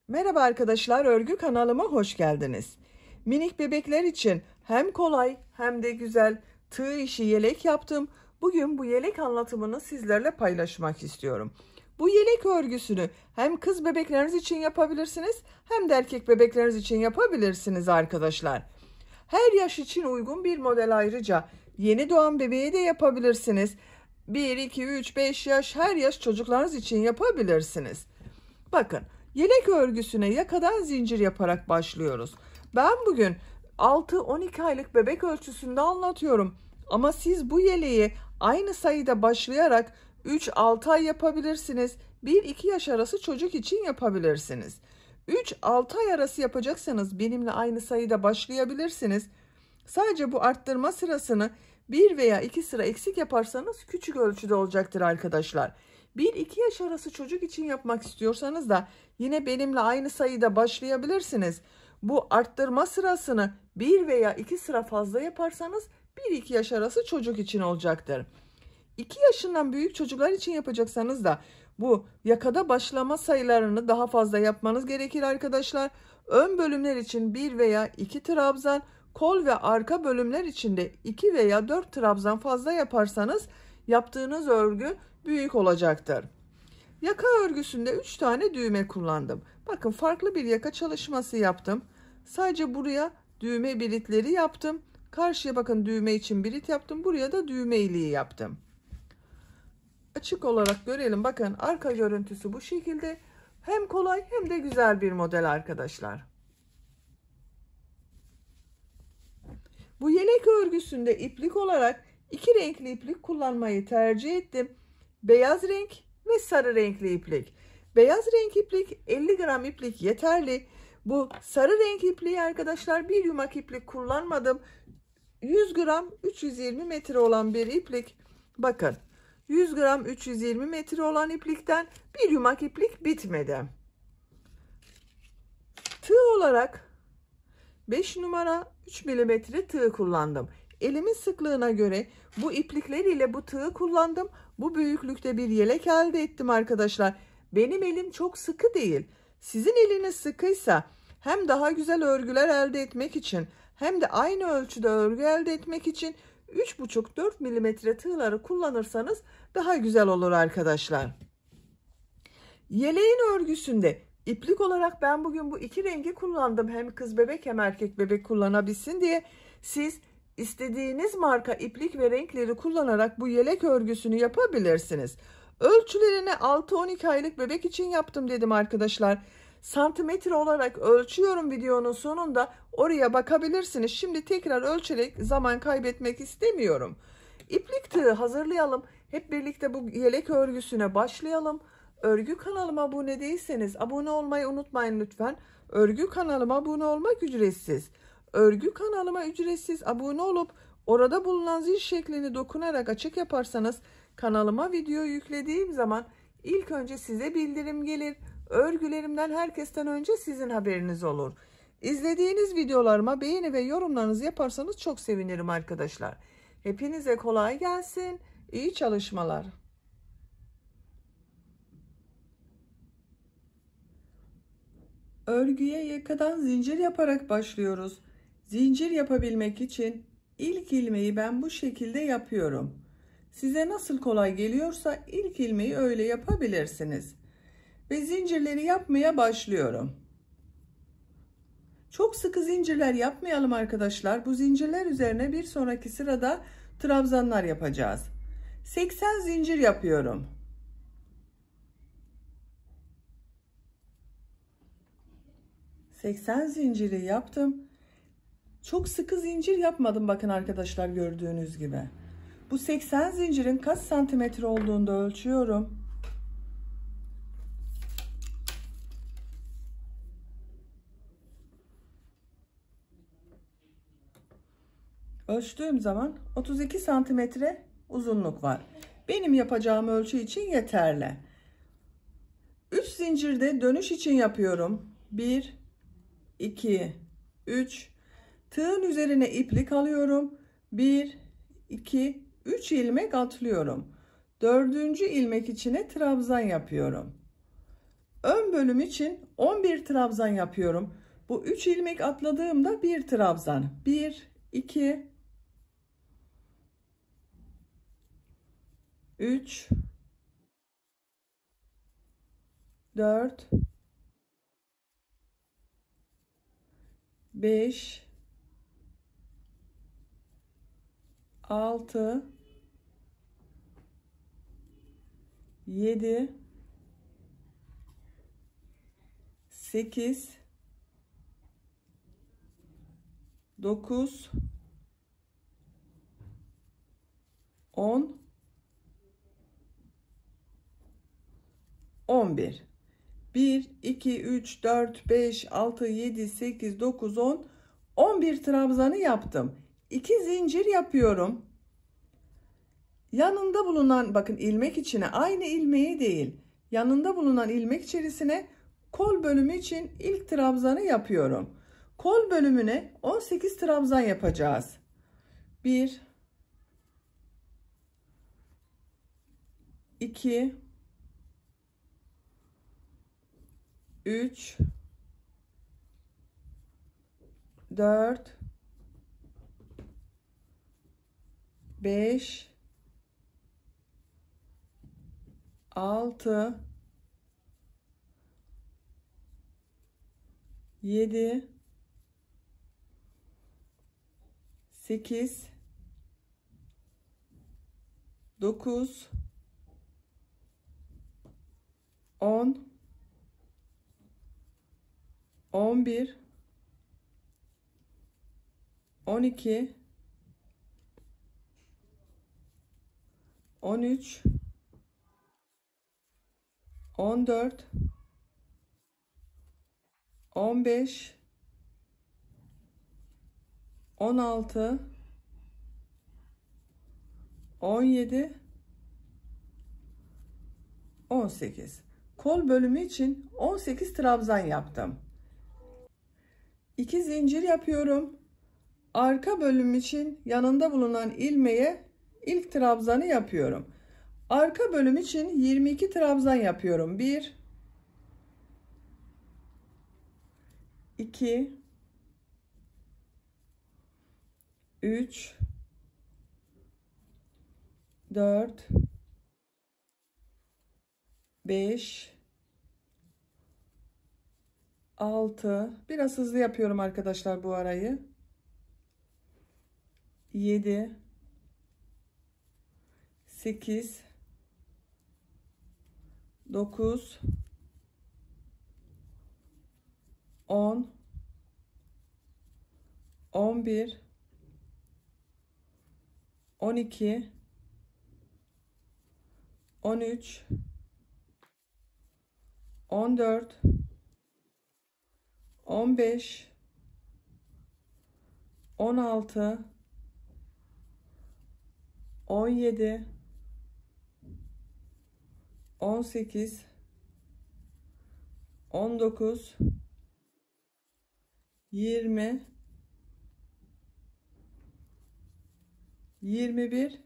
Merhaba arkadaşlar, örgü kanalıma hoş geldiniz. Minik bebekler için hem kolay hem de güzel tığ işi yelek yaptım. Bugün bu yelek anlatımını sizlerle paylaşmak istiyorum. Bu yelek örgüsünü hem kız bebekleriniz için yapabilirsiniz hem de erkek bebekleriniz için yapabilirsiniz arkadaşlar. Her yaş için uygun bir model, ayrıca yeni doğan bebeğe de yapabilirsiniz. 1, 2, 3, 5 yaş, her yaş çocuklarınız için yapabilirsiniz. Bakın, yelek örgüsüne yakadan zincir yaparak başlıyoruz. Ben bugün 6-12 aylık bebek ölçüsünde anlatıyorum. Ama siz bu yeleği aynı sayıda başlayarak 3-6 ay yapabilirsiniz. 1-2 yaş arası çocuk için yapabilirsiniz. 3-6 ay arası yapacaksanız benimle aynı sayıda başlayabilirsiniz. Sadece bu arttırma sırasını 1 veya 2 sıra eksik yaparsanız küçük ölçüde olacaktır arkadaşlar. 1-2 yaş arası çocuk için yapmak istiyorsanız da yine benimle aynı sayıda başlayabilirsiniz. Bu arttırma sırasını 1 veya 2 sıra fazla yaparsanız 1-2 yaş arası çocuk için olacaktır. 2 yaşından büyük çocuklar için yapacaksanız da bu yakada başlama sayılarını daha fazla yapmanız gerekir arkadaşlar. Ön bölümler için 1 veya 2 trabzan, kol ve arka bölümler için de 2 veya 4 trabzan fazla yaparsanız yaptığınız örgü büyük olacaktır. Yaka örgüsünde 3 tane düğme kullandım. Bakın, farklı bir yaka çalışması yaptım. Sadece buraya düğme biritleri yaptım. Karşıya bakın, düğme için birit yaptım. Buraya da düğme iliği yaptım. Açık olarak görelim. Bakın, arka görüntüsü bu şekilde. Hem kolay hem de güzel bir model arkadaşlar. Bu yelek örgüsünde iplik olarak 2 renkli iplik kullanmayı tercih ettim. Beyaz renk ve sarı renkli iplik. Beyaz renk iplik 50 gram iplik yeterli. Bu sarı renk ipliği arkadaşlar, bir yumak iplik kullanmadım. 100 gram 320 metre olan bir iplik. Bakın, 100 gram 320 metre olan iplikten bir yumak iplik bitmedi. Tığ olarak 5 numara 3 milimetre tığ kullandım. Elimin sıklığına göre bu iplikler ile bu tığı kullandım. Bu büyüklükte bir yelek elde ettim arkadaşlar. Benim elim çok sıkı değil. Sizin eliniz sıkıysa hem daha güzel örgüler elde etmek için hem de aynı ölçüde örgü elde etmek için 3,5-4 milimetre tığları kullanırsanız daha güzel olur arkadaşlar. Yeleğin örgüsünde iplik olarak ben bugün bu iki rengi kullandım. Hem kız bebek hem erkek bebek kullanabilsin diye. Siz istediğiniz marka iplik ve renkleri kullanarak bu yelek örgüsünü yapabilirsiniz. Ölçülerini 6-12 aylık bebek için yaptım dedim arkadaşlar. Santimetre olarak ölçüyorum videonun sonunda. Oraya bakabilirsiniz. Şimdi tekrar ölçerek zaman kaybetmek istemiyorum. İplik tığı hazırlayalım. Hep birlikte bu yelek örgüsüne başlayalım. Örgü kanalıma abone değilseniz abone olmayı unutmayın lütfen. Örgü kanalıma abone olmak ücretsiz. Örgü kanalıma ücretsiz abone olup orada bulunan zil şeklini dokunarak açık yaparsanız kanalıma video yüklediğim zaman ilk önce size bildirim gelir. Örgülerimden herkesten önce sizin haberiniz olur. İzlediğiniz videolarıma beğeni ve yorumlarınızı yaparsanız çok sevinirim arkadaşlar. Hepinize kolay gelsin. İyi çalışmalar. Örgüye yakadan zincir yaparak başlıyoruz. Zincir yapabilmek için ilk ilmeği ben bu şekilde yapıyorum. Size nasıl kolay geliyorsa ilk ilmeği öyle yapabilirsiniz. Ve zincirleri yapmaya başlıyorum. Çok sıkı zincirler yapmayalım arkadaşlar. Bu zincirler üzerine bir sonraki sırada trabzanlar yapacağız. 80 zincir yapıyorum. 80 zinciri yaptım. Çok sıkı zincir yapmadım, bakın arkadaşlar, gördüğünüz gibi. Bu 80 zincirin kaç santimetre olduğunu da ölçüyorum. Ölçtüğüm zaman 32 santimetre uzunluk var. Benim yapacağım ölçü için yeterli. 3 zincirde dönüş için yapıyorum. 1, 2, 3. Tığın üzerine iplik alıyorum. 1, 2, 3 ilmek atlıyorum. 4. ilmek içine trabzan yapıyorum. Ön bölüm için 11 trabzan yapıyorum. Bu 3 ilmek atladığımda 1 trabzan. 1, 2, 3, 4, 5, 6, 7, 8, 9, 10, 11. 1, 2, 3, 4, 5, 6, 7, 8, 9, 10, 11 trabzanı yaptım. 2 zincir yapıyorum. Yanında bulunan, bakın, ilmek içine, aynı ilmeği değil, yanında bulunan ilmek içerisine kol bölümü için ilk trabzanı yapıyorum. Kol bölümüne 18 trabzan yapacağız. 1, 2, 3, 4, 5, 6, 7, 8, 9, 10, 11, 12, 13, 14, 15, 16, 17, 18. Kol bölümü için 18 trabzan yaptım. 2 zincir yapıyorum. Arka bölüm için yanında bulunan ilmeğe ilk trabzanı yapıyorum. Arka bölüm için 22 trabzan yapıyorum. 1, 2, 3, 4, 5, 6, biraz hızlı yapıyorum arkadaşlar bu arayı. 7, 8, 9, 10, 11, 12, 13, 14, 15, 16, 17, 18, 19, 20, 21,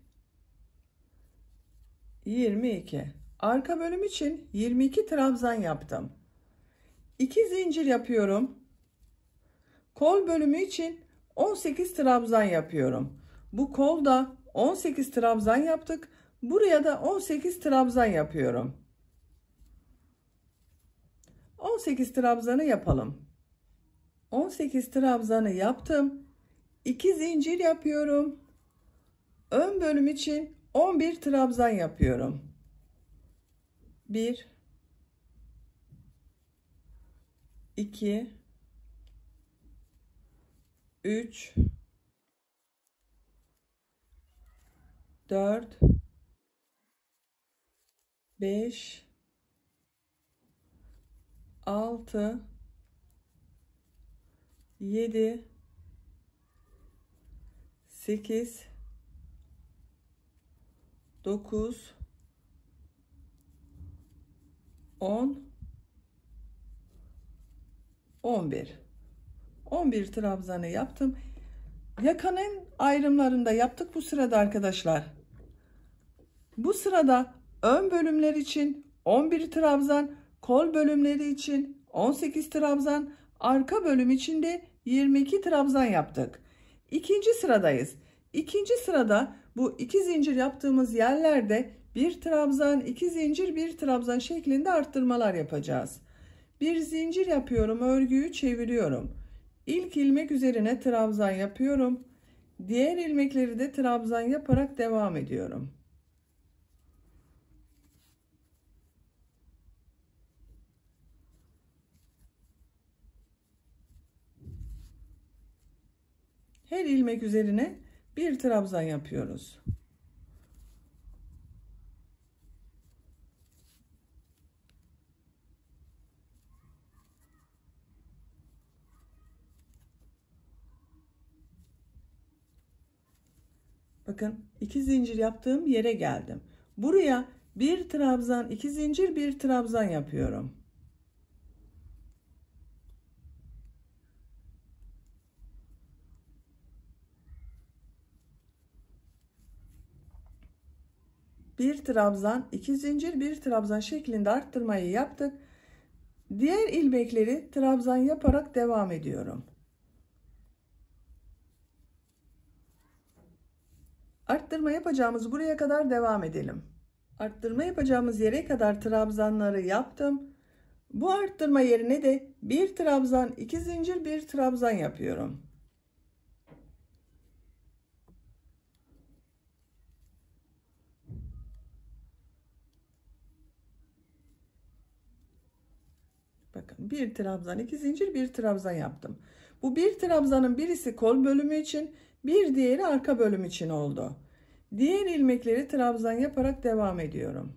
22. Arka bölüm için 22 trabzan yaptım. 2 zincir yapıyorum. Kol bölümü için 18 trabzan yapıyorum. Bu kolda 18 trabzan yaptık. Buraya da 18 trabzan yapıyorum. 18 trabzanı yapalım. 18 trabzanı yaptım. 2 zincir yapıyorum. Ön bölüm için 11 trabzan yapıyorum. 1, 2, 3, 4, 5, 6, 7, 8, 9, 10, 11. 11 trabzanı yaptım. Yakanın ayrımlarında yaptık bu sırada arkadaşlar. Bu sırada ön bölümler için 11 trabzan, Kol bölümleri için 18 trabzan, arka bölüm için de 22 trabzan yaptık. İkinci sıradayız. İkinci sırada bu 2 zincir yaptığımız yerlerde 1 trabzan, 2 zincir, 1 trabzan şeklinde arttırmalar yapacağız. Bir zincir yapıyorum, örgüyü çeviriyorum. İlk ilmek üzerine trabzan yapıyorum. Diğer ilmekleri de trabzan yaparak devam ediyorum. Her ilmek üzerine bir trabzan yapıyoruz. Bakın 2 zincir yaptığım yere geldim. Buraya bir trabzan, 2 zincir, bir trabzan yapıyorum. Bir trabzan, 2 zincir, bir trabzan şeklinde arttırmayı yaptık. Diğer ilmekleri trabzan yaparak devam ediyorum. Arttırma yapacağımız buraya kadar devam edelim. Arttırma yapacağımız yere kadar trabzanları yaptım. Bu arttırma yerine de bir trabzan, 2 zincir, bir trabzan yapıyorum. Bakın bir trabzan, 2 zincir, bir trabzan yaptım. Bu bir trabzanın birisi kol bölümü için, bir diğeri arka bölüm için oldu. Diğer ilmekleri trabzan yaparak devam ediyorum.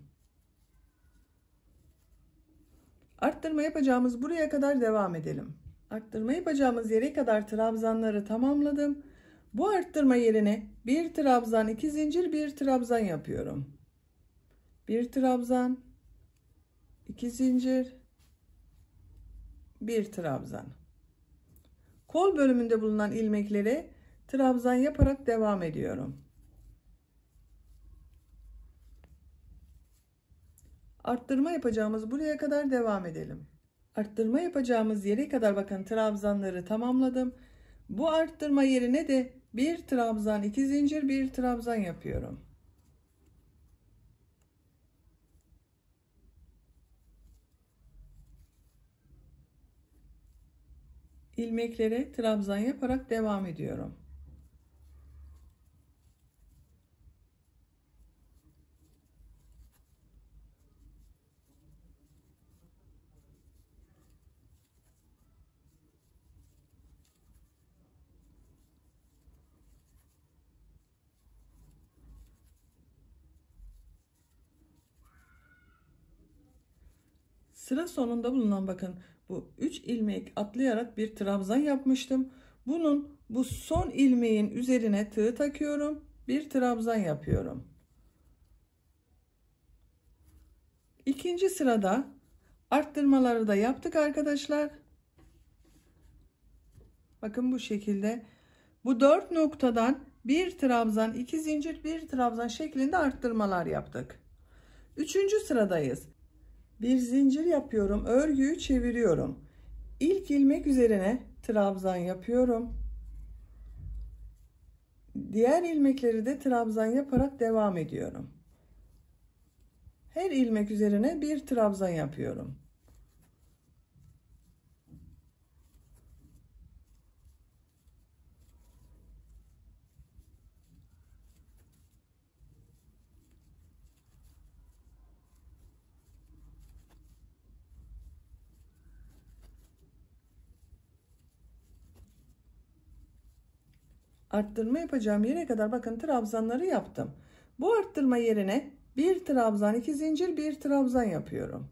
Arttırma yapacağımız buraya kadar devam edelim. Arttırma yapacağımız yere kadar trabzanları tamamladım. Bu arttırma yerine bir trabzan, 2 zincir, bir trabzan yapıyorum. Bir trabzan, 2 zincir, bir trabzan. Kol bölümünde bulunan ilmeklere trabzan yaparak devam ediyorum. Arttırma yapacağımız buraya kadar devam edelim. Arttırma yapacağımız yere kadar bakın trabzanları tamamladım. Bu arttırma yerine de bir trabzan, 2 zincir, bir trabzan yapıyorum. İlmeklere trabzan yaparak devam ediyorum. Sıra sonunda bulunan bakın bu 3 ilmek atlayarak bir trabzan yapmıştım. Bunun bu son ilmeğin üzerine tığ takıyorum. Bir trabzan yapıyorum. İkinci sırada arttırmaları da yaptık arkadaşlar. Bakın bu şekilde bu 4 noktadan bir trabzan, 2 zincir, bir trabzan şeklinde arttırmalar yaptık. Üçüncü sıradayız. Bir zincir yapıyorum, örgüyü çeviriyorum. İlk ilmek üzerine trabzan yapıyorum. Diğer ilmekleri de trabzan yaparak devam ediyorum. Her ilmek üzerine bir trabzan yapıyorum. Arttırma yapacağım yere kadar bakın trabzanları yaptım. Bu arttırma yerine bir trabzan, 2 zincir, bir trabzan yapıyorum.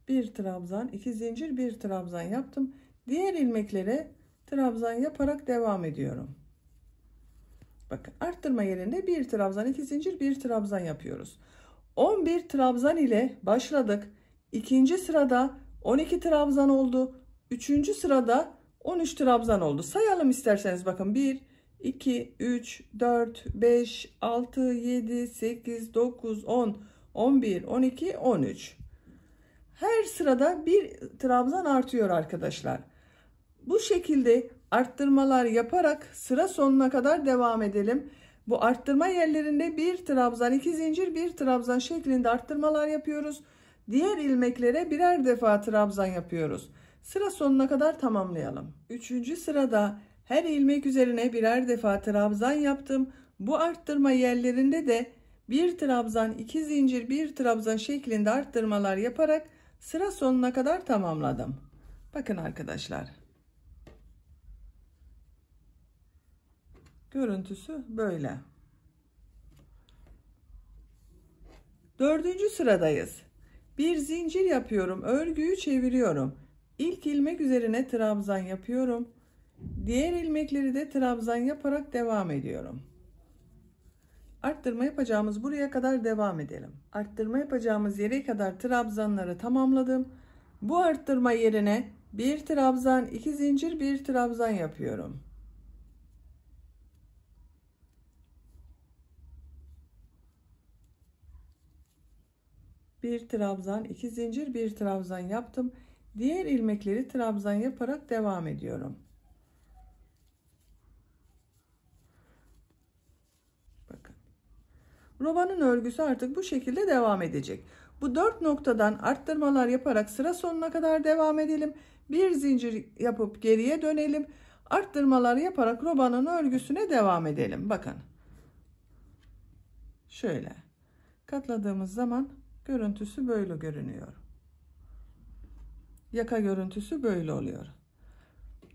Bir trabzan, 2 zincir, bir trabzan yaptım. Diğer ilmeklere trabzan yaparak devam ediyorum. Bakın arttırma yerinde bir trabzan, 2 zincir, bir trabzan yapıyoruz. 11 trabzan ile başladık. İkinci sırada 12 trabzan oldu. Üçüncü sırada 13 trabzan oldu. Sayalım isterseniz bakın 1, 2, 3, 4, 5, 6, 7, 8, 9, 10, 11, 12, 13. Her sırada bir trabzan artıyor arkadaşlar. Bu şekilde arttırmalar yaparak sıra sonuna kadar devam edelim. Bu arttırma yerlerinde bir trabzan, 2 zincir, bir trabzan şeklinde arttırmalar yapıyoruz. Diğer ilmeklere birer defa trabzan yapıyoruz. Sıra sonuna kadar tamamlayalım. 3. sırada her ilmek üzerine birer defa trabzan yaptım. Bu arttırma yerlerinde de bir trabzan, 2 zincir, bir trabzan şeklinde arttırmalar yaparak sıra sonuna kadar tamamladım. Bakın arkadaşlar. Görüntüsü böyle. 4. sıradayız. Bir zincir yapıyorum. Örgüyü çeviriyorum. İlk ilmek üzerine trabzan yapıyorum. Diğer ilmekleri de trabzan yaparak devam ediyorum. Arttırma yapacağımız buraya kadar devam edelim. Arttırma yapacağımız yere kadar trabzanları tamamladım. Bu arttırma yerine bir trabzan, 2 zincir, bir trabzan yapıyorum. Bir trabzan, 2 zincir, bir trabzan yaptım. Diğer ilmekleri trabzan yaparak devam ediyorum. Bakın. Robanın örgüsü artık bu şekilde devam edecek. Bu 4 noktadan arttırmalar yaparak sıra sonuna kadar devam edelim. Bir zincir yapıp geriye dönelim. Arttırmalar yaparak robanın örgüsüne devam edelim. Bakın. Şöyle. Katladığımız zaman görüntüsü böyle görünüyor. Yaka görüntüsü böyle oluyor.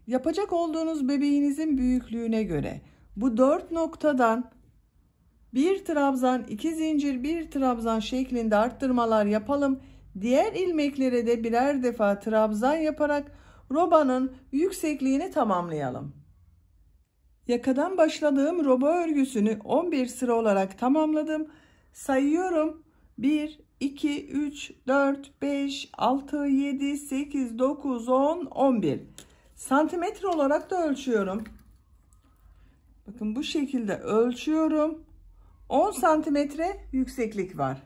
Yapacak olduğunuz bebeğinizin büyüklüğüne göre bu 4 noktadan bir trabzan, 2 zincir, bir trabzan şeklinde arttırmalar yapalım. Diğer ilmeklere de birer defa trabzan yaparak robanın yüksekliğini tamamlayalım. Yakadan başladığım roba örgüsünü 11 sıra olarak tamamladım. Sayıyorum. 1, 2, 3, 4, 5, 6, 7, 8, 9, 10, 11. Santimetre olarak da ölçüyorum. Bakın bu şekilde ölçüyorum. 10 santimetre yükseklik var.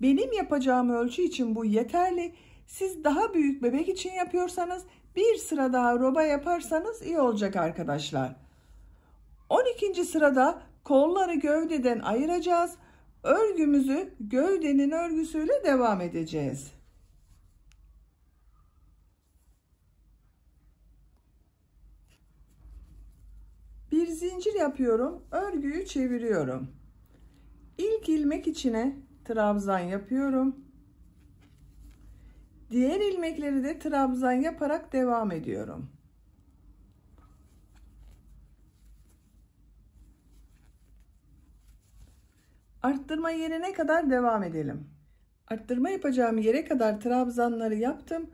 Benim yapacağım ölçü için bu yeterli. Siz daha büyük bebek için yapıyorsanız bir sıra daha roba yaparsanız iyi olacak arkadaşlar. 12. sırada kolları gövdeden ayıracağız. Örgümüzü gövdenin örgüsüyle devam edeceğiz. Bir zincir yapıyorum. Örgüyü çeviriyorum. İlk ilmek içine trabzan yapıyorum. Diğer ilmekleri de trabzan yaparak devam ediyorum. Arttırma yerine kadar devam edelim. Arttırma yapacağım yere kadar trabzanları yaptım.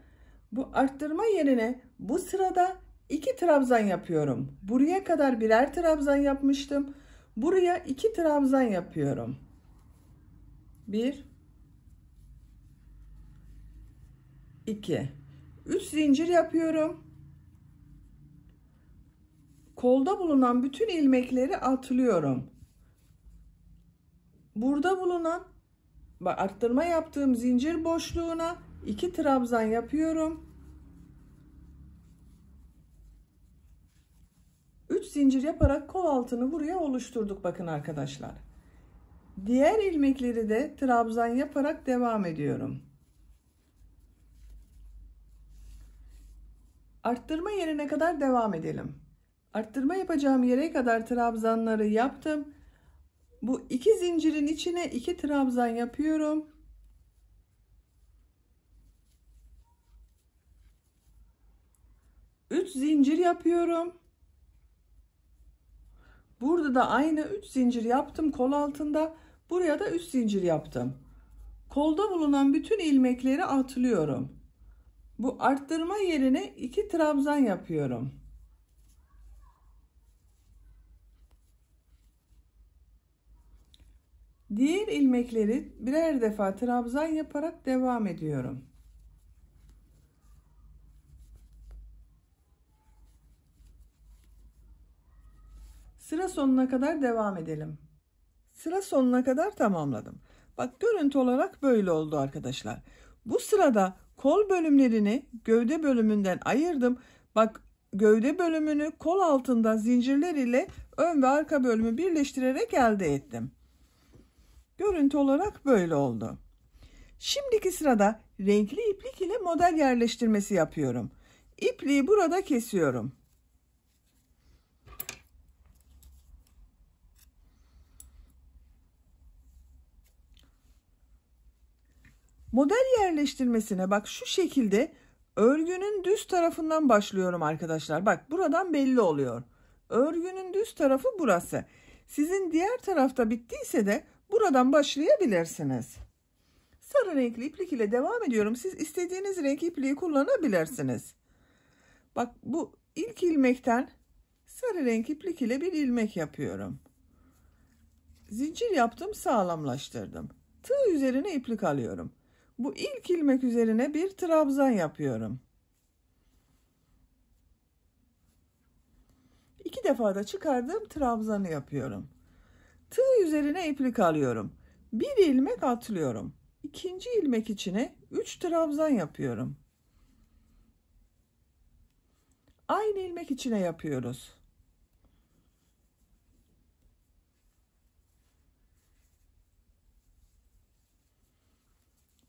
Bu arttırma yerine bu sırada 2 trabzan yapıyorum. Buraya kadar birer trabzan yapmıştım. Buraya 2 trabzan yapıyorum. 1, 2, 3 zincir yapıyorum. Kolda bulunan bütün ilmekleri atlıyorum. Burada bulunan arttırma yaptığım zincir boşluğuna 2 trabzan yapıyorum. 3 zincir yaparak kol altını buraya oluşturduk bakın arkadaşlar. Diğer ilmekleri de trabzan yaparak devam ediyorum. Arttırma yerine kadar devam edelim. Arttırma yapacağım yere kadar trabzanları yaptım. Bu 2 zincirin içine 2 trabzan yapıyorum. Üç zincir yapıyorum. Burada da aynı 3 zincir yaptım kol altında. Buraya da 3 zincir yaptım. Kolda bulunan bütün ilmekleri atlıyorum. Bu arttırma yerine 2 trabzan yapıyorum. Diğer ilmekleri birer defa trabzan yaparak devam ediyorum. Sıra sonuna kadar devam edelim. Sıra sonuna kadar tamamladım. Bak görüntü olarak böyle oldu arkadaşlar. Bu sırada kol bölümlerini gövde bölümünden ayırdım. Bak gövde bölümünü kol altında zincirler ile ön ve arka bölümü birleştirerek elde ettim. Görüntü olarak böyle oldu. Şimdiki sırada renkli iplik ile model yerleştirmesi yapıyorum. İpliği burada kesiyorum. Model yerleştirmesine bak şu şekilde örgünün düz tarafından başlıyorum arkadaşlar. Bak buradan belli oluyor. Örgünün düz tarafı burası. Sizin diğer tarafta bittiyse de buradan başlayabilirsiniz. Sarı renkli iplik ile devam ediyorum. Siz istediğiniz renk ipliği kullanabilirsiniz. Bak bu ilk ilmekten sarı renk iplik ile bir ilmek yapıyorum. Zincir yaptım, sağlamlaştırdım. Tığ üzerine iplik alıyorum. Bu ilk ilmek üzerine bir trabzan yapıyorum. 2 defa da çıkardığım trabzanı yapıyorum. Tığ üzerine iplik alıyorum. Bir ilmek atlıyorum. İkinci ilmek içine 3 trabzan yapıyorum. Aynı ilmek içine yapıyoruz.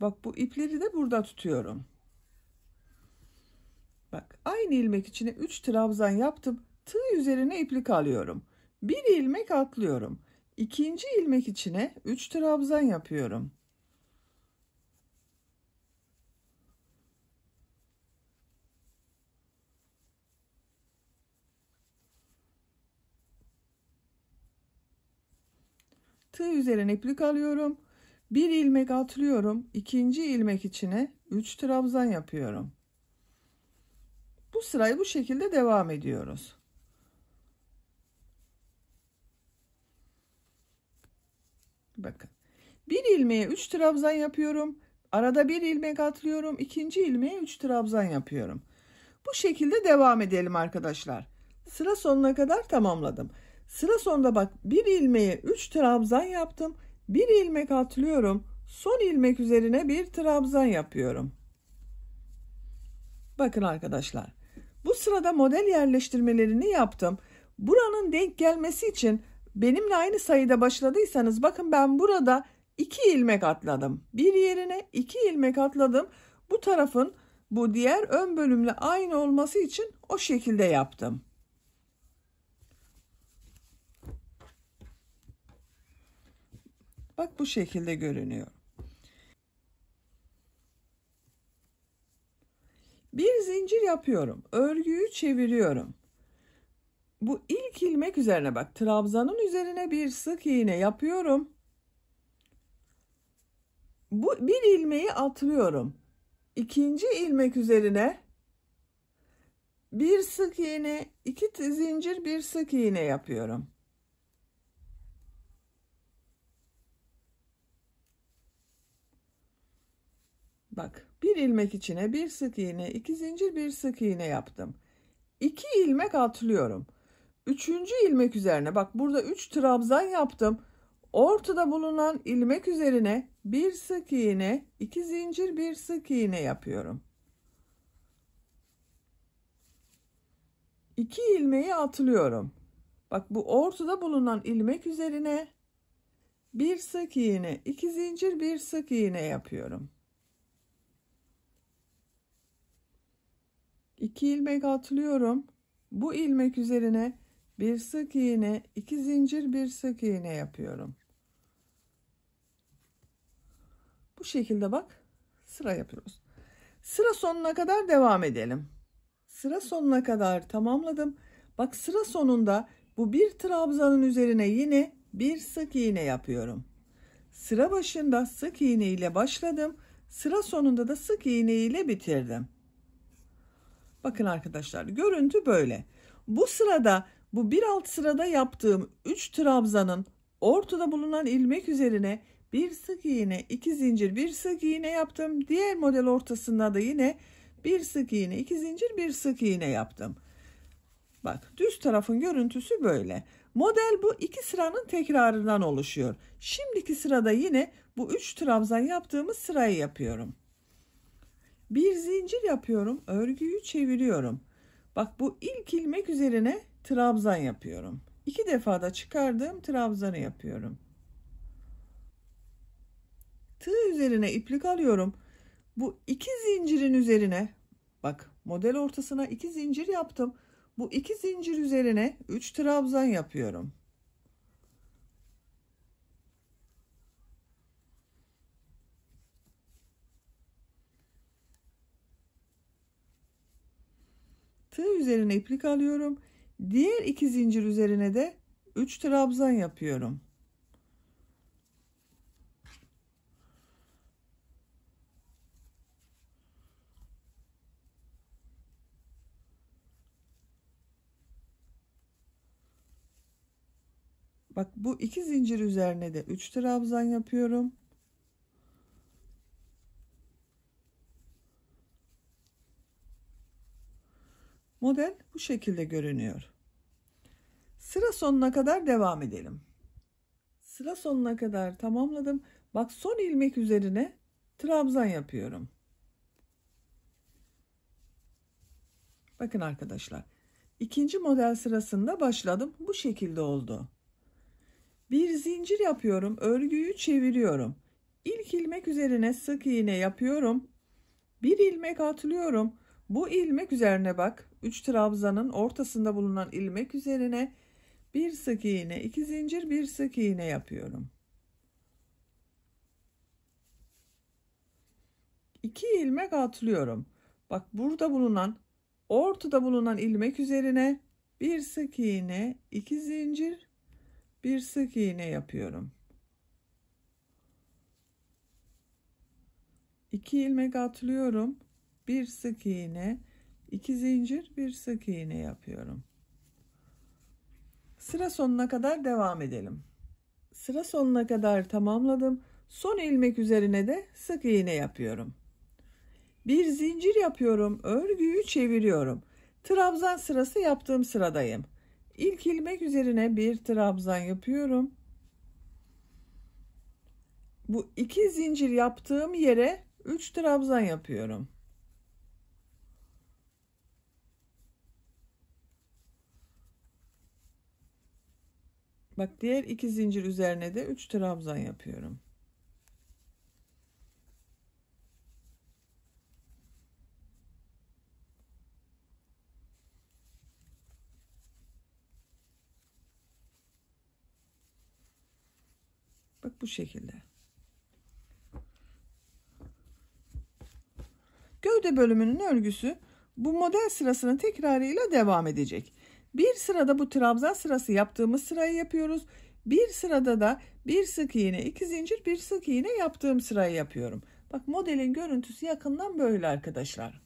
Bak bu ipleri de burada tutuyorum. Bak aynı ilmek içine 3 trabzan yaptım. Tığ üzerine iplik alıyorum. Bir ilmek atlıyorum. İkinci ilmek içine 3 trabzan yapıyorum. Tığ üzerine iplik alıyorum. Bir ilmek atlıyorum. İkinci ilmek içine 3 trabzan yapıyorum. Bu sırayı bu şekilde devam ediyoruz. Bakın. Bir ilmeğe 3 trabzan yapıyorum. Arada bir ilmek atlıyorum. İkinci ilmeğe 3 trabzan yapıyorum. Bu şekilde devam edelim arkadaşlar. Sıra sonuna kadar tamamladım. Sıra sonunda bak bir ilmeğe 3 trabzan yaptım. Bir ilmek atlıyorum. Son ilmek üzerine bir trabzan yapıyorum. Bakın arkadaşlar. Bu sırada model yerleştirmelerini yaptım. Buranın denk gelmesi için benimle aynı sayıda başladıysanız bakın ben burada 2 ilmek atladım. Bir yerine 2 ilmek atladım. Bu tarafın bu diğer ön bölümle aynı olması için o şekilde yaptım. Bak bu şekilde görünüyor. Bir zincir yapıyorum. Örgüyü çeviriyorum. Bu ilk ilmek üzerine bak trabzanın üzerine bir sık iğne yapıyorum. Bu bir ilmeği atlıyorum. İkinci ilmek üzerine bir sık iğne, 2 zincir, bir sık iğne yapıyorum. Bak bir ilmek içine bir sık iğne, 2 zincir, bir sık iğne yaptım. 2 ilmek atlıyorum. Üçüncü ilmek üzerine bak burada 3 trabzan yaptım. Ortada bulunan ilmek üzerine bir sık iğne, 2 zincir, bir sık iğne yapıyorum. 2 ilmeği atlıyorum. Bak bu ortada bulunan ilmek üzerine bir sık iğne, 2 zincir, bir sık iğne yapıyorum. 2 ilmek atlıyorum. Bu ilmek üzerine bir sık iğne, 2 zincir, bir sık iğne yapıyorum. Bu şekilde bak sıra yapıyoruz. Sıra sonuna kadar devam edelim. Sıra sonuna kadar tamamladım. Bak sıra sonunda bu bir trabzanın üzerine yine bir sık iğne yapıyorum. Sıra başında sık iğne ile başladım. Sıra sonunda da sık iğne ile bitirdim. Bakın arkadaşlar görüntü böyle. Bu sırada bu bir alt sırada yaptığım 3 trabzanın ortada bulunan ilmek üzerine bir sık iğne, 2 zincir, bir sık iğne yaptım. Diğer model ortasında da yine bir sık iğne, 2 zincir, bir sık iğne yaptım. Bak düz tarafın görüntüsü böyle. Model bu iki sıranın tekrarından oluşuyor. Şimdiki sırada yine bu 3 trabzan yaptığımız sırayı yapıyorum. Bir zincir yapıyorum, örgüyü çeviriyorum. Bak bu ilk ilmek üzerine trabzan yapıyorum. 2 defa da çıkardığım trabzanı yapıyorum. Tığ üzerine iplik alıyorum. Bu 2 zincirin üzerine, bak model ortasına 2 zincir yaptım. Bu 2 zincir üzerine 3 trabzan yapıyorum. Tığ üzerine iplik alıyorum. Diğer 2 zincir üzerine de 3 trabzan yapıyorum. Bak bu 2 zincir üzerine de 3 trabzan yapıyorum. Model bu şekilde görünüyor. Sıra sonuna kadar devam edelim. Sıra sonuna kadar tamamladım. Bak son ilmek üzerine trabzan yapıyorum. Bakın arkadaşlar. İkinci model sırasında başladım. Bu şekilde oldu. Bir zincir yapıyorum. Örgüyü çeviriyorum. İlk ilmek üzerine sık iğne yapıyorum. Bir ilmek atlıyorum. Bu ilmek üzerine bak. 3 trabzanın ortasında bulunan ilmek üzerine bir sık iğne, 2 zincir, bir sık iğne yapıyorum. 2 ilmek atlıyorum. Bak burada bulunan, ortada bulunan ilmek üzerine bir sık iğne, 2 zincir, bir sık iğne yapıyorum. 2 ilmek atlıyorum. Bir sık iğne, 2 zincir, bir sık iğne yapıyorum. Sıra sonuna kadar devam edelim. Sıra sonuna kadar tamamladım. Son ilmek üzerine de sık iğne yapıyorum. Bir zincir yapıyorum. Örgüyü çeviriyorum. Trabzan sırası yaptığım sıradayım. İlk ilmek üzerine bir trabzan yapıyorum. Bu 2 zincir yaptığım yere 3 trabzan yapıyorum. Bak diğer 2 zincir üzerine de 3 trabzan yapıyorum. Bak bu şekilde. Gövde bölümünün örgüsü bu model sırasının tekrarıyla devam edecek. Bir sırada bu trabzan sırası yaptığımız sırayı yapıyoruz. Bir sırada da bir sık iğne, 2 zincir, bir sık iğne yaptığım sırayı yapıyorum. Bak modelin görüntüsü yakından böyle arkadaşlar.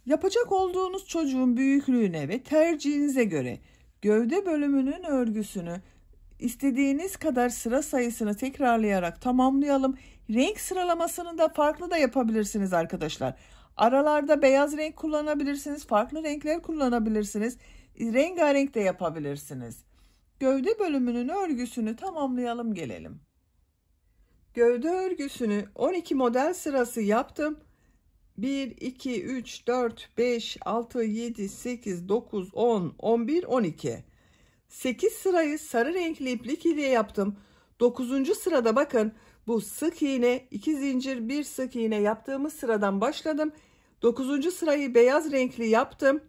Yapacak olduğunuz çocuğun büyüklüğüne ve tercihinize göre gövde bölümünün örgüsünü istediğiniz kadar sıra sayısını tekrarlayarak tamamlayalım. Renk sıralamasını da farklı da yapabilirsiniz arkadaşlar. Aralarda beyaz renk kullanabilirsiniz. Farklı renkler kullanabilirsiniz. Rengarenk de yapabilirsiniz. Gövde bölümünün örgüsünü tamamlayalım gelelim. Gövde örgüsünü 12 model sırası yaptım. 1, 2, 3, 4, 5, 6, 7, 8, 9, 10, 11, 12. 8 sırayı sarı renkli iplik ile yaptım. 9. sırada bakın bu sık iğne, 2 zincir, bir sık iğne yaptığımız sıradan başladım. 9. sırayı beyaz renkli yaptım.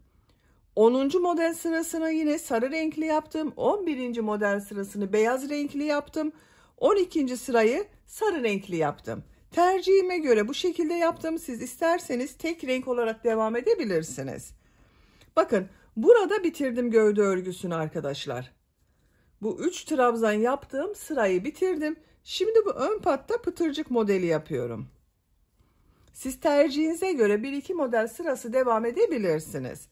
10. model sırasını yine sarı renkli yaptım. 11. model sırasını beyaz renkli yaptım. 12. sırayı sarı renkli yaptım. Tercihime göre bu şekilde yaptım. Siz isterseniz tek renk olarak devam edebilirsiniz. Bakın burada bitirdim gövde örgüsünü arkadaşlar. Bu 3 trabzan yaptığım sırayı bitirdim. Şimdi bu ön patta pıtırcık modeli yapıyorum. Siz tercihinize göre 1-2 model sırası devam edebilirsiniz.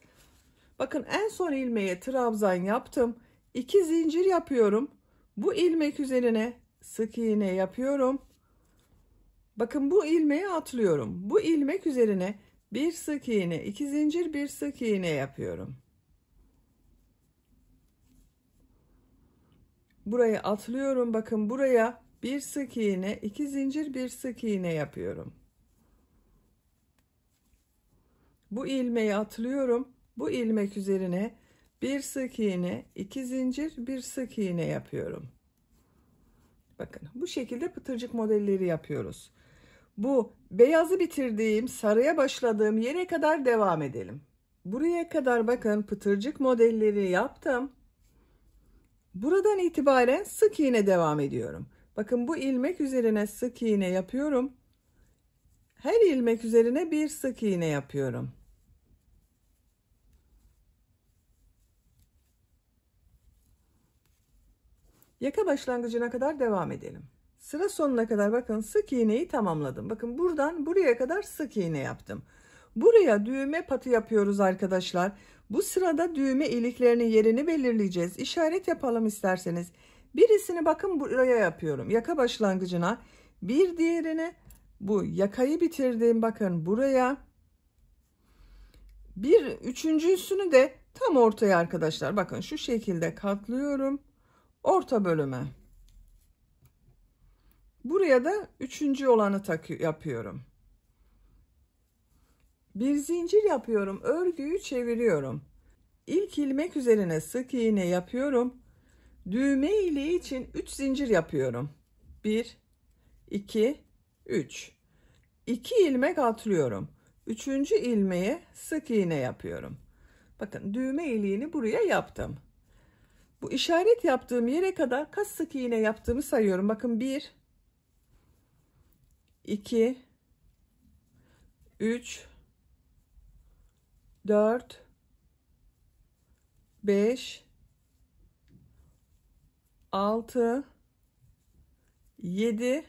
Bakın en son ilmeğe trabzan yaptım. 2 zincir yapıyorum. Bu ilmek üzerine sık iğne yapıyorum. Bakın bu ilmeği atlıyorum. Bu ilmek üzerine bir sık iğne, 2 zincir, bir sık iğne yapıyorum. Burayı atlıyorum. Bakın buraya bir sık iğne, 2 zincir, bir sık iğne yapıyorum. Bu ilmeği atlıyorum. Bu ilmek üzerine bir sık iğne, 2 zincir, bir sık iğne yapıyorum. Bakın bu şekilde pıtırcık modelleri yapıyoruz. Bu beyazı bitirdiğim, sarıya başladığım yere kadar devam edelim. Buraya kadar bakın pıtırcık modelleri yaptım. Buradan itibaren sık iğne devam ediyorum. Bakın bu ilmek üzerine sık iğne yapıyorum. Her ilmek üzerine bir sık iğne yapıyorum. Yaka başlangıcına kadar devam edelim. Sıra sonuna kadar bakın sık iğneyi tamamladım. Bakın buradan buraya kadar sık iğne yaptım. Buraya düğme patı yapıyoruz arkadaşlar. Bu sırada düğme iliklerinin yerini belirleyeceğiz. İşaret yapalım isterseniz. Birisini bakın buraya yapıyorum. Yaka başlangıcına. Bir diğerini bu yakayı bitirdiğim bakın buraya. Bir üçüncüsünü de tam ortaya arkadaşlar. Bakın şu şekilde katlıyorum. Orta bölüme. Buraya da üçüncü olanı yapıyorum. Bir zincir yapıyorum. Örgüyü çeviriyorum. İlk ilmek üzerine sık iğne yapıyorum. Düğme iliği için 3 zincir yapıyorum. 1, 2, 3. 2 ilmek atlıyorum. Üçüncü ilmeğe sık iğne yapıyorum. Bakın düğme iliğini buraya yaptım. Bu işaret yaptığım yere kadar kaç sık iğne yaptığımı sayıyorum. Bakın 1, 2, 3, 4, 5, 6, 7,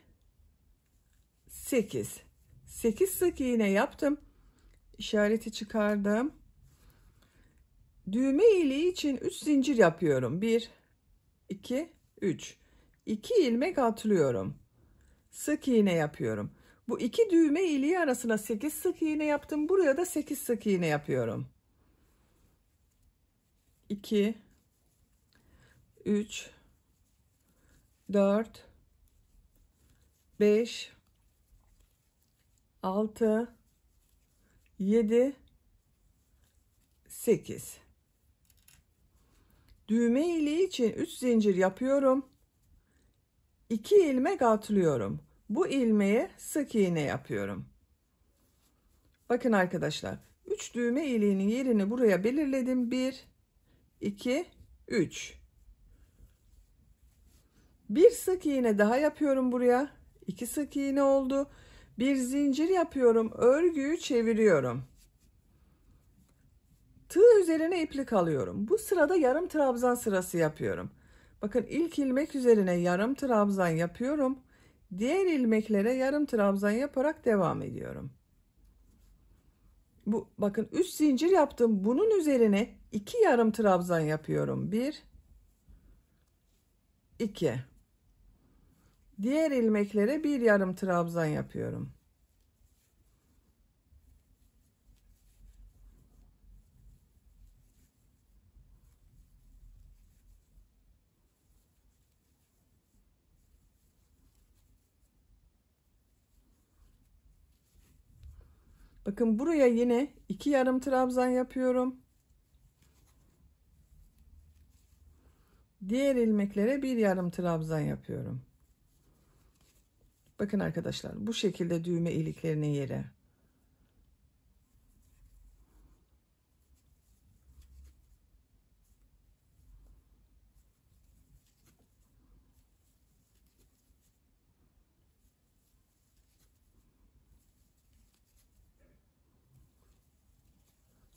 8. 8 sık iğne yaptım. İşareti çıkardım. Düğme iliği için 3 zincir yapıyorum. 1, 2, 3. 2 ilmek atlıyorum. Sık iğne yapıyorum. Bu iki düğme iliği arasına 8 sık iğne yaptım. Buraya da 8 sık iğne yapıyorum. 2, 3, 4, 5, 6, 7, 8. Düğme iliği için 3 zincir yapıyorum. 2 ilmek atlıyorum. Bu ilmeğe sık iğne yapıyorum. Bakın arkadaşlar, 3 düğme iliğinin yerini buraya belirledim. 1, 2, 3. Bir sık iğne daha yapıyorum buraya. 2 sık iğne oldu. Bir zincir yapıyorum. Örgüyü çeviriyorum. Tığ üzerine iplik alıyorum. Bu sırada yarım trabzan sırası yapıyorum. Bakın ilk ilmek üzerine yarım trabzan yapıyorum. Diğer ilmeklere yarım trabzan yaparak devam ediyorum. Bu bakın 3 zincir yaptım. Bunun üzerine 2 yarım trabzan yapıyorum. 1, 2. Diğer ilmeklere bir yarım trabzan yapıyorum. Bakın buraya yine 2 yarım trabzan yapıyorum. Diğer ilmeklere bir yarım trabzan yapıyorum. Bakın arkadaşlar, bu şekilde düğme iliklerinin yeri.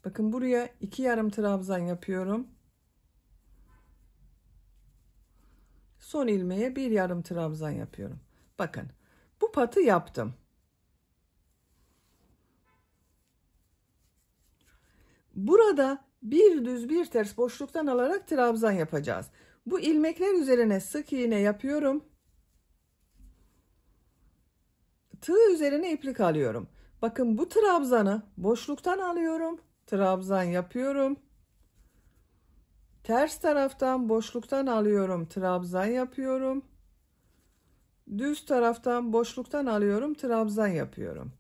Bakın buraya 2 yarım trabzan yapıyorum. Son ilmeğe bir yarım trabzan yapıyorum. Bakın bu patı yaptım. Burada bir düz bir ters boşluktan alarak trabzan yapacağız. Bu ilmekler üzerine sık iğne yapıyorum. Tığ üzerine iplik alıyorum. Bakın bu trabzanı boşluktan alıyorum. Trabzan yapıyorum. Ters taraftan boşluktan alıyorum, trabzan yapıyorum. Düz taraftan boşluktan alıyorum, trabzan yapıyorum.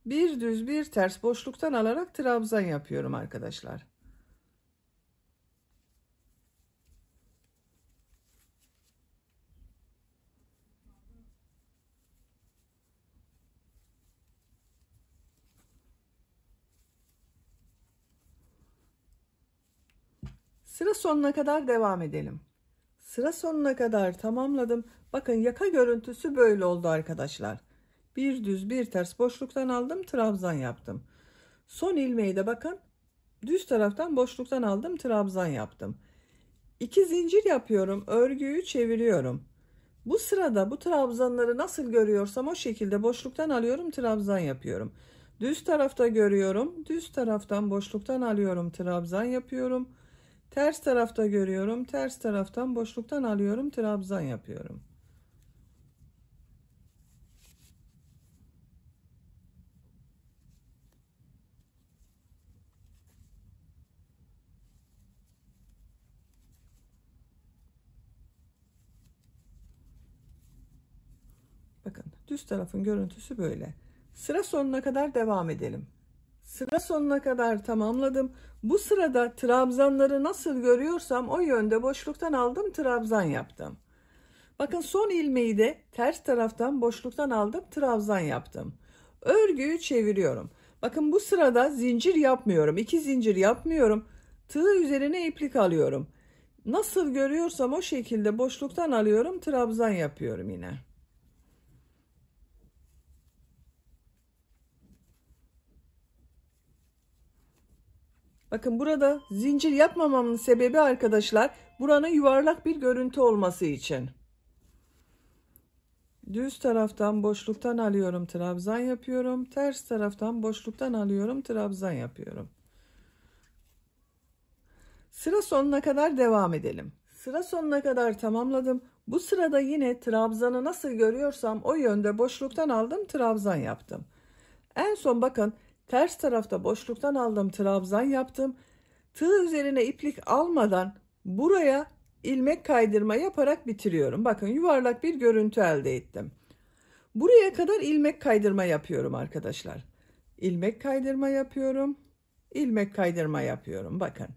Bir düz bir ters boşluktan alarak trabzan yapıyorum arkadaşlar. Sıra sonuna kadar devam edelim. Sıra sonuna kadar tamamladım. Bakın yaka görüntüsü böyle oldu arkadaşlar. Bir düz bir ters boşluktan aldım, trabzan yaptım. Son ilmeği de bakın düz taraftan boşluktan aldım, trabzan yaptım. 2 zincir yapıyorum, örgüyü çeviriyorum. Bu sırada bu trabzanları nasıl görüyorsam o şekilde boşluktan alıyorum, trabzan yapıyorum. Düz tarafta görüyorum, düz taraftan boşluktan alıyorum, trabzan yapıyorum. Ters tarafta görüyorum, ters taraftan boşluktan alıyorum, trabzan yapıyorum. Bakın düz tarafın görüntüsü böyle. Sıra sonuna kadar devam edelim. Sıra sonuna kadar tamamladım. Bu sırada trabzanları nasıl görüyorsam o yönde boşluktan aldım, trabzan yaptım. Bakın son ilmeği de ters taraftan boşluktan aldım, trabzan yaptım. Örgüyü çeviriyorum. Bakın bu sırada zincir yapmıyorum. 2 zincir yapmıyorum. Tığ üzerine iplik alıyorum. Nasıl görüyorsam o şekilde boşluktan alıyorum, trabzan yapıyorum yine. Bakın burada zincir yapmamamın sebebi arkadaşlar buranın yuvarlak bir görüntü olması için. Düz taraftan boşluktan alıyorum, trabzan yapıyorum. Ters taraftan boşluktan alıyorum, trabzan yapıyorum. Sıra sonuna kadar devam edelim. Sıra sonuna kadar tamamladım. Bu sırada yine trabzanı nasıl görüyorsam o yönde boşluktan aldım, trabzan yaptım. En son bakın ters tarafta boşluktan aldım, trabzan yaptım. Tığ üzerine iplik almadan buraya ilmek kaydırma yaparak bitiriyorum. Bakın yuvarlak bir görüntü elde ettim. Buraya kadar ilmek kaydırma yapıyorum arkadaşlar. İlmek kaydırma yapıyorum. İlmek kaydırma yapıyorum. Bakın.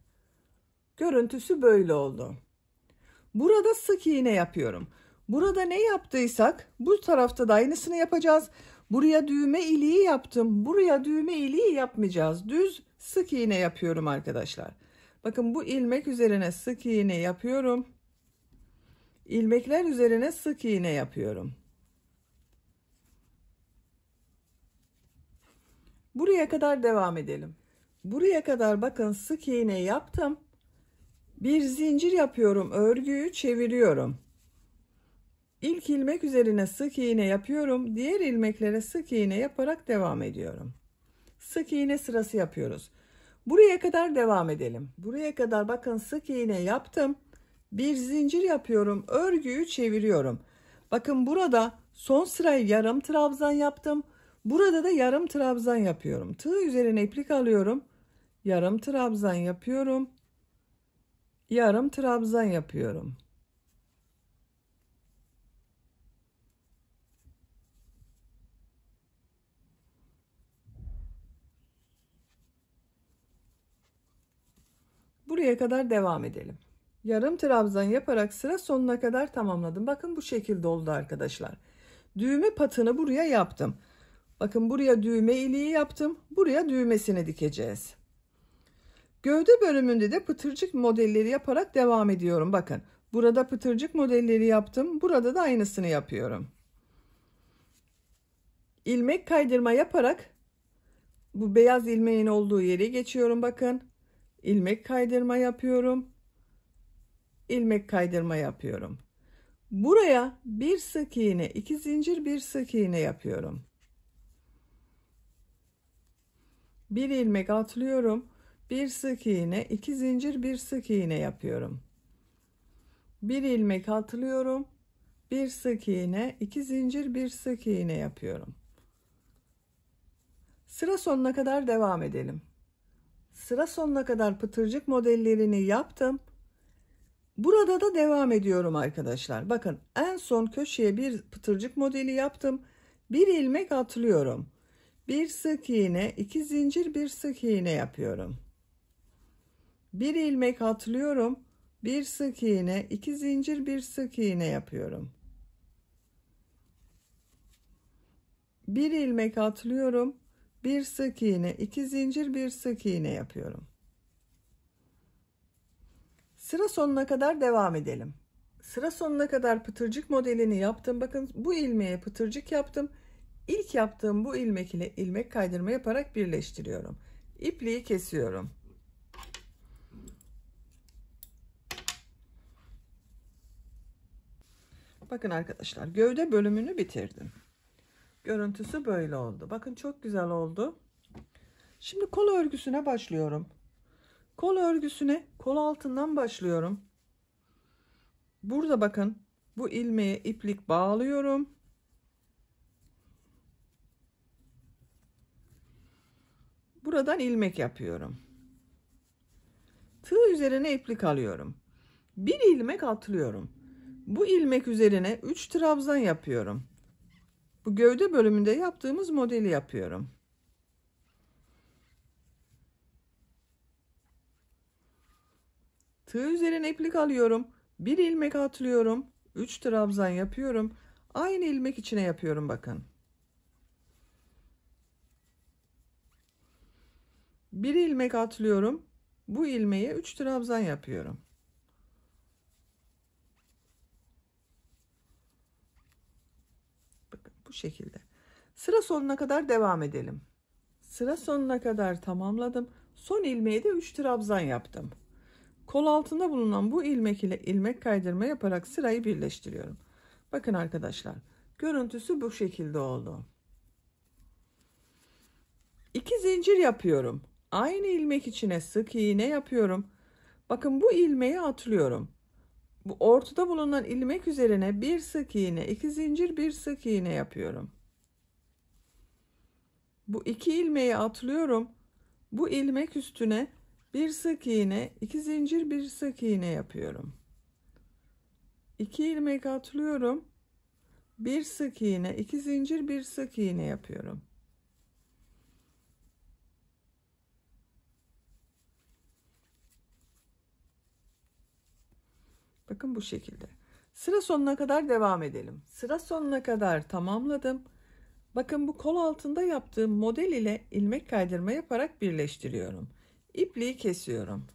Görüntüsü böyle oldu. Burada sık iğne yapıyorum. Burada ne yaptıysak bu tarafta da aynısını yapacağız. Buraya düğme iliği yaptım. Buraya düğme iliği yapmayacağız. Düz sık iğne yapıyorum arkadaşlar. Bakın bu ilmek üzerine sık iğne yapıyorum. İlmekler üzerine sık iğne yapıyorum. Buraya kadar devam edelim. Buraya kadar bakın sık iğne yaptım. Bir zincir yapıyorum. Örgüyü çeviriyorum. İlk ilmek üzerine sık iğne yapıyorum. Diğer ilmeklere sık iğne yaparak devam ediyorum. Sık iğne sırası yapıyoruz. Buraya kadar devam edelim. Buraya kadar bakın sık iğne yaptım. Bir zincir yapıyorum. Örgüyü çeviriyorum. Bakın burada son sırayı yarım trabzan yaptım. Burada da yarım trabzan yapıyorum. Tığ üzerine iplik alıyorum. Yarım trabzan yapıyorum. Yarım trabzan yapıyorum. Buraya kadar devam edelim. Yarım trabzan yaparak sıra sonuna kadar tamamladım. Bakın bu şekilde oldu arkadaşlar. Düğme patını buraya yaptım. Bakın buraya düğme iliği yaptım. Buraya düğmesini dikeceğiz. Gövde bölümünde de pıtırcık modelleri yaparak devam ediyorum. Bakın burada pıtırcık modelleri yaptım. Burada da aynısını yapıyorum. İlmek kaydırma yaparak bu beyaz ilmeğin olduğu yere geçiyorum. Bakın ilmek kaydırma yapıyorum. İlmek kaydırma yapıyorum. Buraya bir sık iğne, 2 zincir, bir sık iğne yapıyorum. Bir ilmek atlıyorum. Bir sık iğne, 2 zincir, bir sık iğne yapıyorum. Bir ilmek atlıyorum. Bir sık iğne, 2 zincir, bir sık iğne yapıyorum. Sıra sonuna kadar devam edelim. Sıra sonuna kadar pıtırcık modellerini yaptım. Burada da devam ediyorum arkadaşlar. Bakın en son köşeye bir pıtırcık modeli yaptım. Bir ilmek atlıyorum. Bir sık iğne, 2 zincir, bir sık iğne yapıyorum. Bir ilmek atlıyorum. Bir sık iğne, 2 zincir, bir sık iğne yapıyorum. Bir ilmek atlıyorum. Bir sık iğne, 2 zincir, bir sık iğne yapıyorum. Sıra sonuna kadar devam edelim. Sıra sonuna kadar pıtırcık modelini yaptım. Bakın bu ilmeğe pıtırcık yaptım. İlk yaptığım bu ilmek ile ilmek kaydırma yaparak birleştiriyorum. İpliği kesiyorum. Bakın arkadaşlar, gövde bölümünü bitirdim. Görüntüsü böyle oldu. Bakın çok güzel oldu. Şimdi kol örgüsüne başlıyorum. Kol örgüsüne kol altından başlıyorum. Burada bakın bu ilmeğe iplik bağlıyorum. Buradan ilmek yapıyorum. Tığ üzerine iplik alıyorum. Bir ilmek atlıyorum. Bu ilmek üzerine 3 trabzan yapıyorum. Bu gövde bölümünde yaptığımız modeli yapıyorum. Tığ üzerine iplik alıyorum. Bir ilmek atlıyorum. 3 trabzan yapıyorum. Aynı ilmek içine yapıyorum bakın. Bir ilmek atlıyorum. Bu ilmeğe 3 trabzan yapıyorum. Bakın bu şekilde. Sıra sonuna kadar devam edelim. Sıra sonuna kadar tamamladım. Son ilmeğe de 3 trabzan yaptım. Kol altında bulunan bu ilmek ile ilmek kaydırma yaparak sırayı birleştiriyorum. Bakın arkadaşlar, görüntüsü bu şekilde oldu. 2 zincir yapıyorum. Aynı ilmek içine sık iğne yapıyorum. Bakın bu ilmeği atlıyorum. Bu ortada bulunan ilmek üzerine bir sık iğne, 2 zincir, bir sık iğne yapıyorum. Bu iki ilmeği atlıyorum. Bu ilmek üstüne bir sık iğne, 2 zincir, bir sık iğne yapıyorum. 2 ilmek atlıyorum. Bir sık iğne, 2 zincir, bir sık iğne yapıyorum. Bakın bu şekilde. Sıra sonuna kadar devam edelim. Sıra sonuna kadar tamamladım. Bakın bu kol altında yaptığım model ile ilmek kaydırma yaparak birleştiriyorum. İpliği kesiyorum.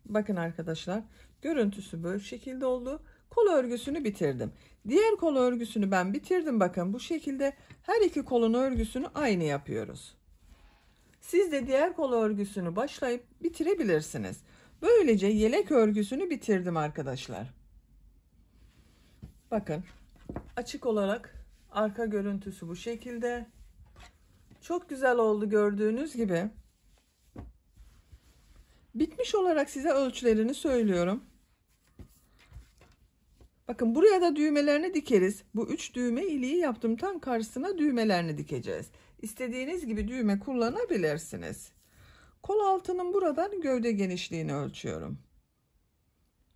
Bakın arkadaşlar, görüntüsü böyle şekilde oldu. Kol örgüsünü bitirdim. Diğer kol örgüsünü ben bitirdim. Bakın bu şekilde her iki kolun örgüsünü aynı yapıyoruz. Siz de diğer kol örgüsünü başlayıp bitirebilirsiniz. Böylece yelek örgüsünü bitirdim arkadaşlar. Bakın açık olarak arka görüntüsü bu şekilde. Çok güzel oldu gördüğünüz gibi. Bitmiş olarak size ölçülerini söylüyorum. Bakın buraya da düğmelerini dikeriz. Bu 3 düğme iliği yaptım. Tam karşısına düğmelerini dikeceğiz. İstediğiniz gibi düğme kullanabilirsiniz. Kol altının buradan gövde genişliğini ölçüyorum.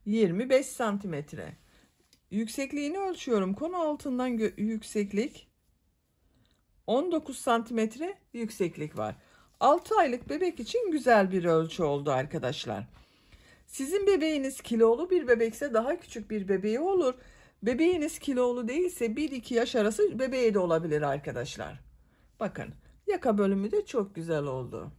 25 santimetre. Yüksekliğini ölçüyorum. Kol altından yükseklik 19 santimetre yükseklik var. 6 aylık bebek için güzel bir ölçü oldu arkadaşlar. Sizin bebeğiniz kilolu bir bebekse daha küçük bir bebeği olur. Bebeğiniz kilolu değilse 1-2 yaş arası bebeği de olabilir arkadaşlar. Bakın yaka bölümü de çok güzel oldu.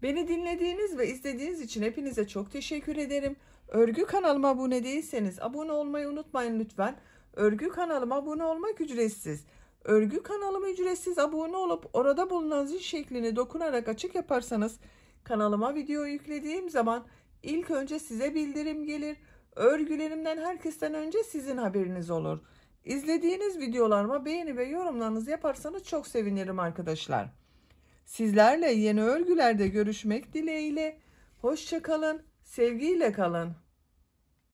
Beni dinlediğiniz ve izlediğiniz için hepinize çok teşekkür ederim. Örgü kanalıma abone değilseniz abone olmayı unutmayın lütfen. Örgü kanalıma abone olmak ücretsiz. Örgü kanalıma ücretsiz abone olup orada bulunan zil şeklini dokunarak açık yaparsanız kanalıma video yüklediğim zaman ilk önce size bildirim gelir. Örgülerimden herkesten önce sizin haberiniz olur. İzlediğiniz videolarıma beğeni ve yorumlarınızı yaparsanız çok sevinirim arkadaşlar. Sizlerle yeni örgülerde görüşmek dileğiyle. Hoşça kalın, sevgiyle kalın.